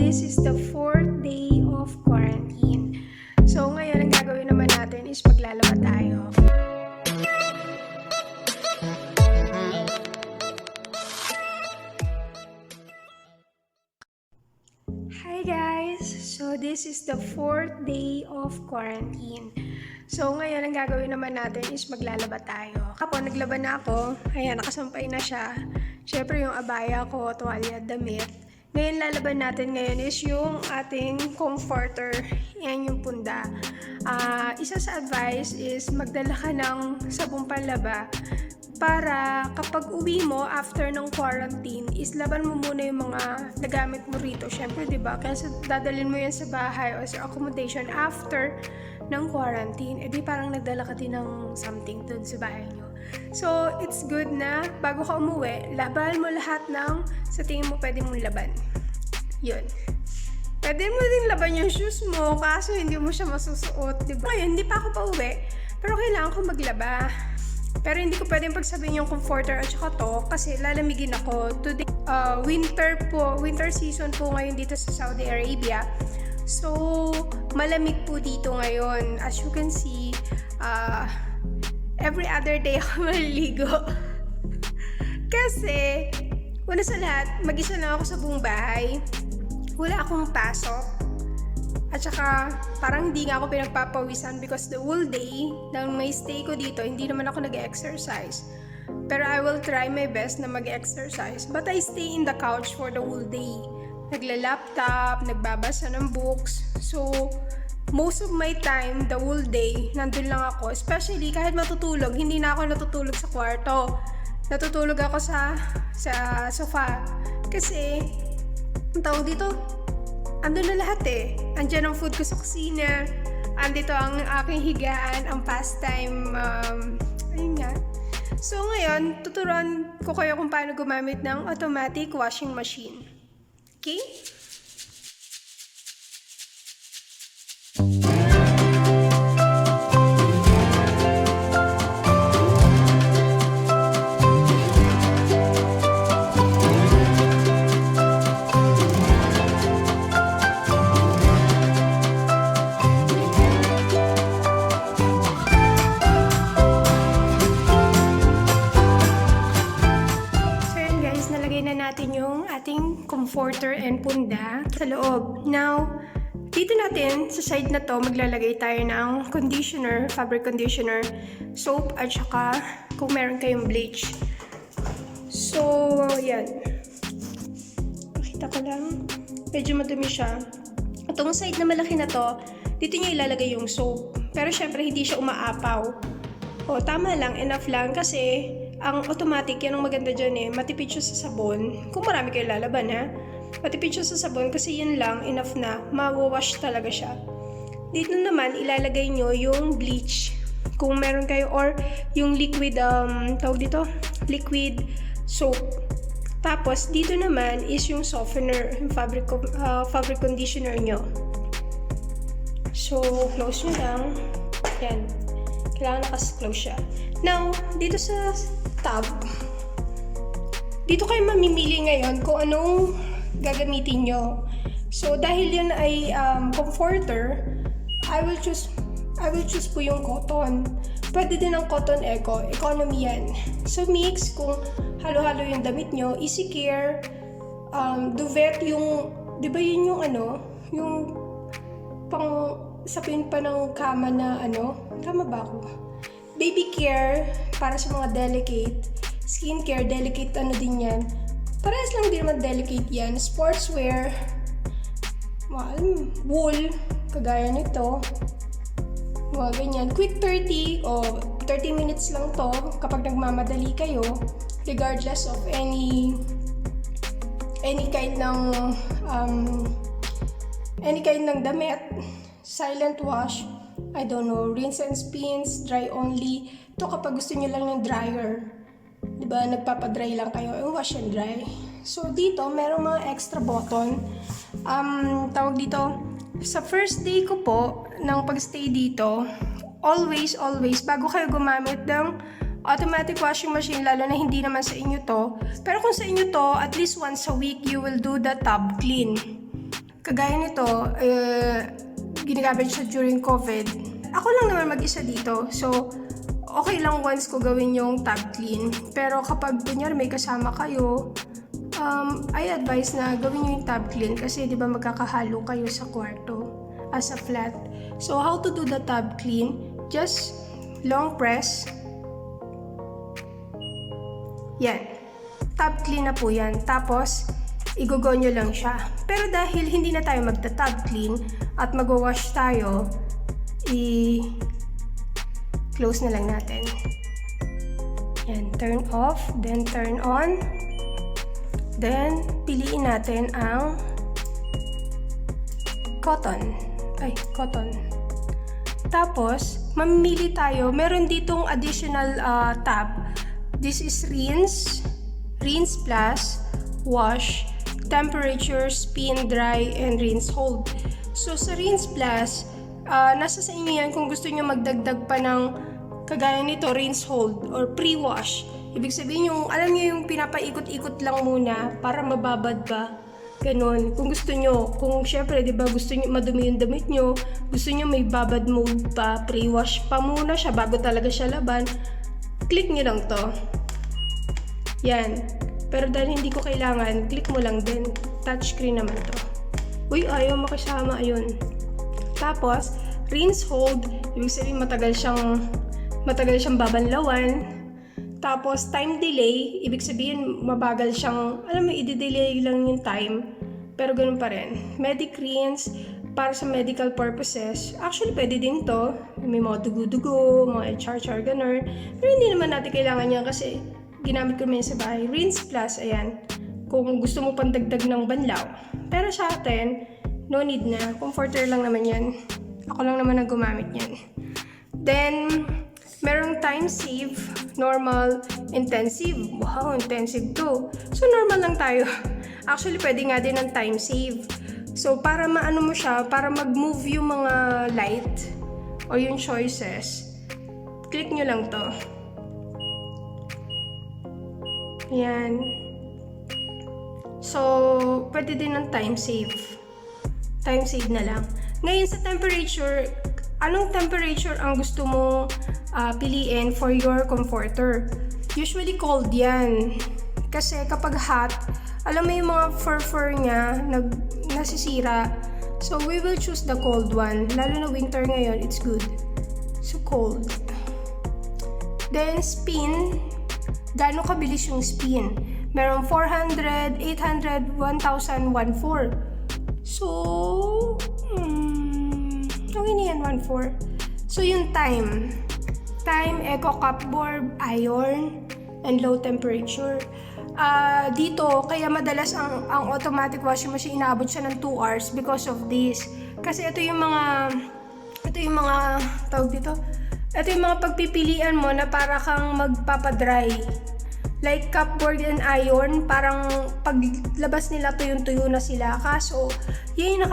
this is the 4th day of quarantine. So ngayon, ang gagawin naman natin is maglalaba tayo. Hi guys! So this is the 4th day of quarantine. So ngayon, ang gagawin naman natin is maglalaba tayo. Ako, naglaba na ako. Ayan, nakasampay na siya. Siyempre yung abaya ko, tuwalya, damit. Ngayon, lalaban natin ngayon is yung ating comforter. Yan yung punda. Isa sa advice is magdala ka ng sabong panlaba para kapag uwi mo after ng quarantine is laban mo muna yung mga nagamit mo rito. Siyempre, diba? Kasi dadalhin mo yan sa bahay o sa accommodation after ng quarantine. Eh di parang nagdala ka din ng something dun sa bahay nyo. So, it's good na bago ka umuwi, laban mo lahat ng sa tingin mo pwede mong laban. Yun. Pwede mo din laban yung shoes mo, kaso hindi mo siya masusuot, diba? Ngayon, hindi pa ako pa uwi, pero kailangan ko maglaba. Pero hindi ko pwedeng pagsabihin yung comforter at saka to, kasi lalamigin ako. Today, winter season po ngayon dito sa Saudi Arabia. So, malamig po dito ngayon. As you can see, every other day ako maliligo. Kasi, una sa lahat, mag-isa lang ako sa buong bahay. Wala akong pasok. At saka, parang hindi nga ako pinagpapawisan because the whole day ng may stay ko dito, hindi naman ako nag-exercise. Pero I will try my best na mag-exercise. But I stay in the couch for the whole day. Nagla-laptop, nagbabasa ng books. So, most of my time, the whole day, nandun lang ako. Especially kahit matutulog, hindi na ako natutulog sa kwarto. Natutulog ako sa sofa. Kasi, ang tawag dito, andun na lahat eh. Andyan ang food ko sa kusina. Andito ang aking higaan, ang pastime. Ayun nga. So ngayon, tuturuan ko kayo kung paano gumamit ng automatic washing machine. Okay? Natin yung ating comforter and punda sa loob. Now, dito natin sa side na to maglalagay tayo ng conditioner, fabric conditioner, soap at saka kung meron kayong bleach. So, yan. Pakita ko lang. Medyo madumi siya. Itong side na malaki na to, dito nyo ilalagay yung soap. Pero syempre hindi siya umaapaw. O, tama lang, enough lang kasi ang automatic, yan ang maganda dyan eh. Matipid siya sa sabon. Kung marami kayo lalaban ha. Matipid siya sa sabon kasi yun lang, enough na. Mawawash talaga siya. Dito naman, ilalagay nyo yung bleach. Kung meron kayo, or yung liquid, tawag dito, liquid soap. Tapos, dito naman is yung softener, yung fabric conditioner nyo. So, close nyo lang. Yan. Kailangan nakas-close siya. Now, dito sa tab, dito kayo mamimili ngayon kung anong gagamitin nyo. So, dahil yun ay comforter, I will choose po yung cotton. Pwede din ang cotton economy yan. So, mix kung halo-halo yung damit nyo, easy care, duvet yung, di ba yun yung yung pang sapin pa ng kama na tama ba ako? Baby care, para sa mga delicate. Skincare, delicate din yan. Parehas lang din naman delicate yan. Sportswear, wool, kagaya nito. Mga ganyan. Quick 30 o 30 minutes lang to kapag nagmamadali kayo. Regardless of any kind ng damit. Silent wash. I don't know, rinse and spins, dry only. Ito kapag gusto nyo lang ng dryer. Diba, nagpapadry lang kayo, wash and dry. So, dito, merong mga extra button. Tawag dito, sa first day ko po, ng pag-stay dito, always, bago kayo gumamit ng automatic washing machine, lalo na hindi naman sa inyo to. Pero kung sa inyo to, at least once a week, you will do the tub clean. Kagaya nito, ginagamit siya during COVID. Ako lang naman mag-isa dito, so okay lang once ko gawin yung tab clean. Pero kapag kunyari may kasama kayo, I advise na gawin nyo yung tab clean kasi di ba magkakahalo kayo sa kwarto as a flat. So how to do the tab clean? Just long press. Yan. Tab clean na po yan. Tapos, i-go nyo lang siya. Pero dahil hindi na tayo magta-tab clean at magwa-wash tayo, i-close na lang natin. Yan. Turn off, then turn on. Then, piliin natin ang cotton. Tapos, mamimili tayo. Meron ditong additional tab. This is rinse plus, wash, temperature, spin, dry, and rinse hold. So, sa rinse plus, nasa sa inyo yan kung gusto nyo magdagdag pa ng kagaya nito, rinse hold or pre-wash. Ibig sabihin yung, alam nyo yung pinapaikot-ikot lang muna para mababad ba? Ganon. Kung gusto nyo, kung syempre, di ba, gusto nyo madumi yung damit nyo, gusto nyo may babad mode pa, pre-wash pa muna siya bago talaga siya laban, click nyo lang to. Yan. Pero dahil hindi ko kailangan, click mo lang din. Touchscreen naman to. Uy, ayaw makisama. Ayun. Tapos, rinse hold. Ibig sabihin matagal siyang babanlawan. Tapos, time delay. Ibig sabihin mabagal siyang, alam mo, i-delay lang yung time. Pero ganun pa rin. Medic rinse, para sa medical purposes. Actually, pwede din to. May mga dugo-dugo, mga char-char, ganun. Pero hindi naman natin kailangan yan kasi ginamit ko naman sa bahay. Rinse plus, ayan. Kung gusto mo pandagdag ng banlaw. Pero sa atin, no need na. Comforter lang naman yan. Ako lang naman ang gumamit yan. Then, merong time save, normal, intensive. Wow, intensive to. So, normal lang tayo. Actually, pwede nga din ng time save. So, para maano mo siya, para mag-move yung mga light o yung choices, click nyo lang to. Yan. So, pwede din ng time save. Time save na lang. Ngayon sa temperature, anong temperature ang gusto mo piliin for your comforter? Usually cold yan. Kasi kapag hot, alam mo yung mga fur niya nasisira. So, we will choose the cold one. Lalo na winter ngayon, it's good. So, cold. Then, spin. Gaano kabilis yung spin? Meron 400, 800, 1,000, 1,400. So, okay na yan, 1,400. So, yung time. Time, eco cupboard, iron, and low temperature. Dito, kaya madalas ang automatic washing machine inaabot siya ng 2 hours because of this. Kasi ito yung mga tawag dito, ito yung mga pagpipilian mo na para kang magpapadry. Like cupboard and iron, parang paglabas nila tuyong-tuyo na sila. Kaso, yun yung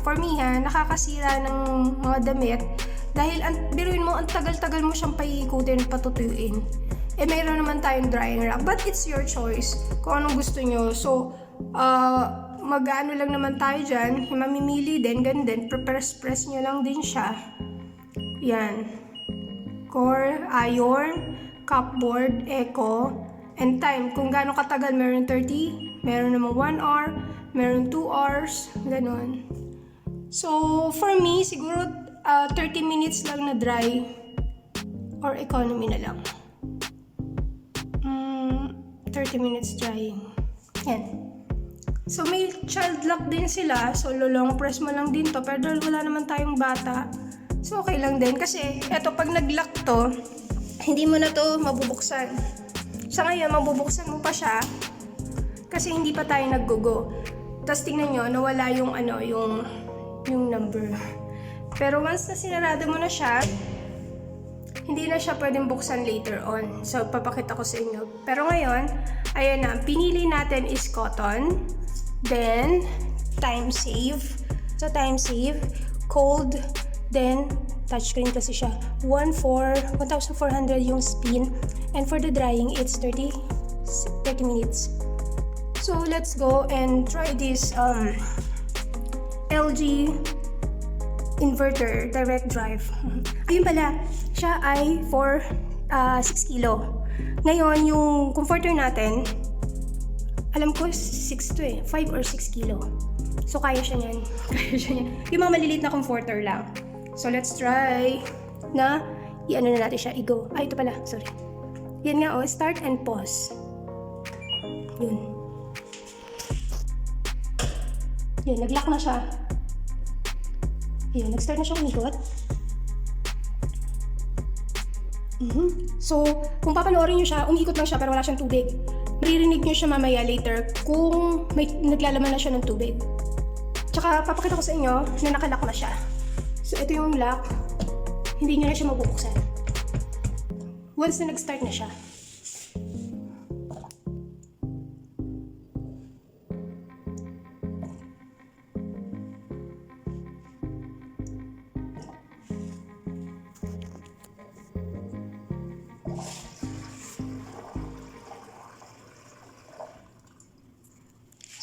for me nakakasira ng mga damit. Dahil, biruin mo, ang tagal-tagal mo siyang paikutin, patutuyuin. Mayroon naman tayong drying rack. But it's your choice kung anong gusto nyo. So, mag-ano lang naman tayo dyan. Mamimili din, ganun din. Press nyo lang din siya. Yan. Core, iron, cupboard, eco, and time. Kung gaano katagal, meron 30, meron namang 1 hour, meron 2 hours, ganun. So, for me, siguro 30 minutes lang na dry or economy na lang. 30 minutes drying. Yan. So, may child lock din sila. So, long press mo lang din to. Pero dahil wala naman tayong bata, so, okay lang din. Kasi, eto, pag nag-lock to, hindi mo na to mabubuksan. Sa ngayon, mabubuksan mo pa siya kasi hindi pa tayo nag-go. Tapos, tingnan nyo, nawala yung yung number. Pero once na sinarado mo na siya, hindi na siya pwedeng buksan later on. So, papakita ko sa inyo. Pero ngayon, ayan na. Pinili natin is cotton. Then, time save. So, time save. Cold. Then, touchscreen kasi siya. 1,400 yung spin. And for the drying, it's 30 minutes. So, let's go and try this LG Inverter DirectDrive. Ayun pala, siya ay for 6 kilo. Ngayon, yung comforter natin, alam ko 6 to 5 or 6 kilo. So, kaya siya niyan. Kaya siya niyan. Yung mga maliliit na comforter lang. So, let's try na i-ano na natin siya. I-go. Ito pala. Sorry. Yan nga, start and pause. Yun. Yun, nag-lock na siya. Yun, nag-start na siya umikot. So, kung papanoorin nyo siya, umiikot lang siya pero wala siyang tubig. Maririnig nyo siya mamaya later kung may naglalaman na siya ng tubig. Tsaka, papakita ko sa inyo na nakalock na siya. So, ito yung lock. Hindi nyo na siya mabubuksan. Once na nag-start na siya.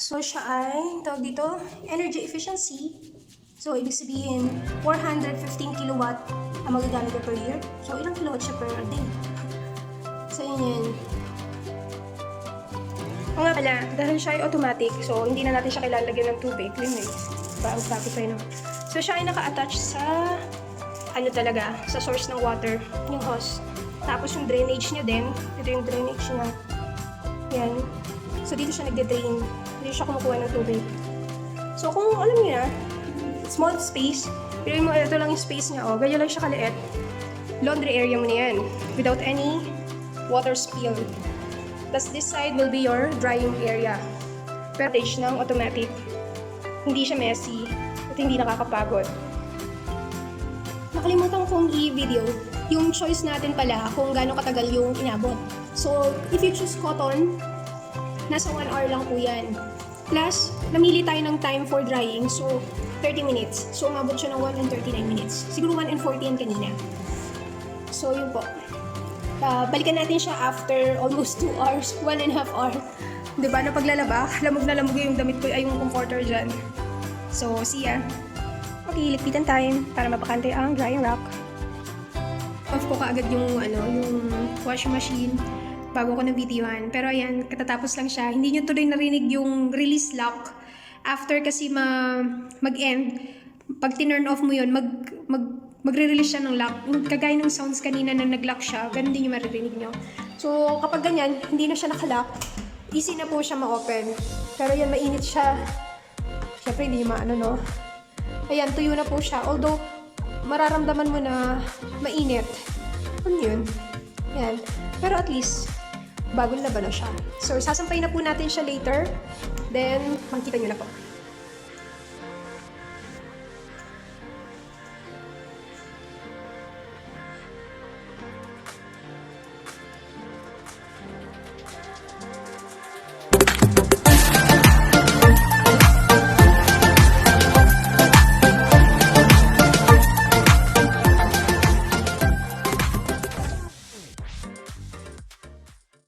So, siya ay, tawag dito, energy efficiency. So, ibig sabihin, 415 kilowatt ang magagamit niya per year. So, ilang kilowatt siya per day? So, yun. O nga pala, dahil siya ay automatic, so hindi na natin siya kailangan lagyan ng tubig. Automatic pa yun. So, siya ay naka-attach sa, ano talaga, sa source ng water, yung hose. Tapos, yung drainage niya din, ito yung drainage niya. Yan. So, dito siya nagde-drain. Dito siya kumukuha ng tubig. So, kung alam niyo na, small space, pero mo, ito lang yung space niya, ganyan lang siya kaliit. Laundry area mo na yan, without any water spill. Plus, this side will be your drying area. Pero stage ng automatic. Hindi siya messy, at hindi nakakapagod. Nakalimutan kong i-video yung choice natin pala kung gaano katagal yung inabot. So, if you choose cotton, nasa 1 hour lang po yan. Plus, namili tayo ng time for drying. So, 30 minutes. So, umabot siya ng 1 and 39 minutes. Siguro 1 and 40 kanina. So, yun po. Balikan natin siya after almost 2 hours. 1.5 hour. Diba? Na paglalaba, lamog na lamog yung damit ko ay yung comforter dyan. So, see ya. Okay, likpitan time para mapakante ang drying rack. Off ko kaagad yung, yung washing machine bago ko na-videohan. Pero ayan, katatapos lang siya. Hindi nyo tuloy narinig yung release lock. After kasi mag-end, pag tinurn off mo yun, magre-release siya ng lock. Kagaya ng sounds kanina na nag-lock siya, ganun din yung maririnig nyo. So, kapag ganyan, hindi na siya nakalock, easy na po siya ma-open. Pero yan, mainit siya. Siyempre, hindi nyo maano, no? Ayan, tuyo na po siya. Although, mararamdaman mo na mainit. Ano yun? Yan. Pero at least, bagong laban na siya. So, sasampay na po natin siya later. Then, makikita nyo na po.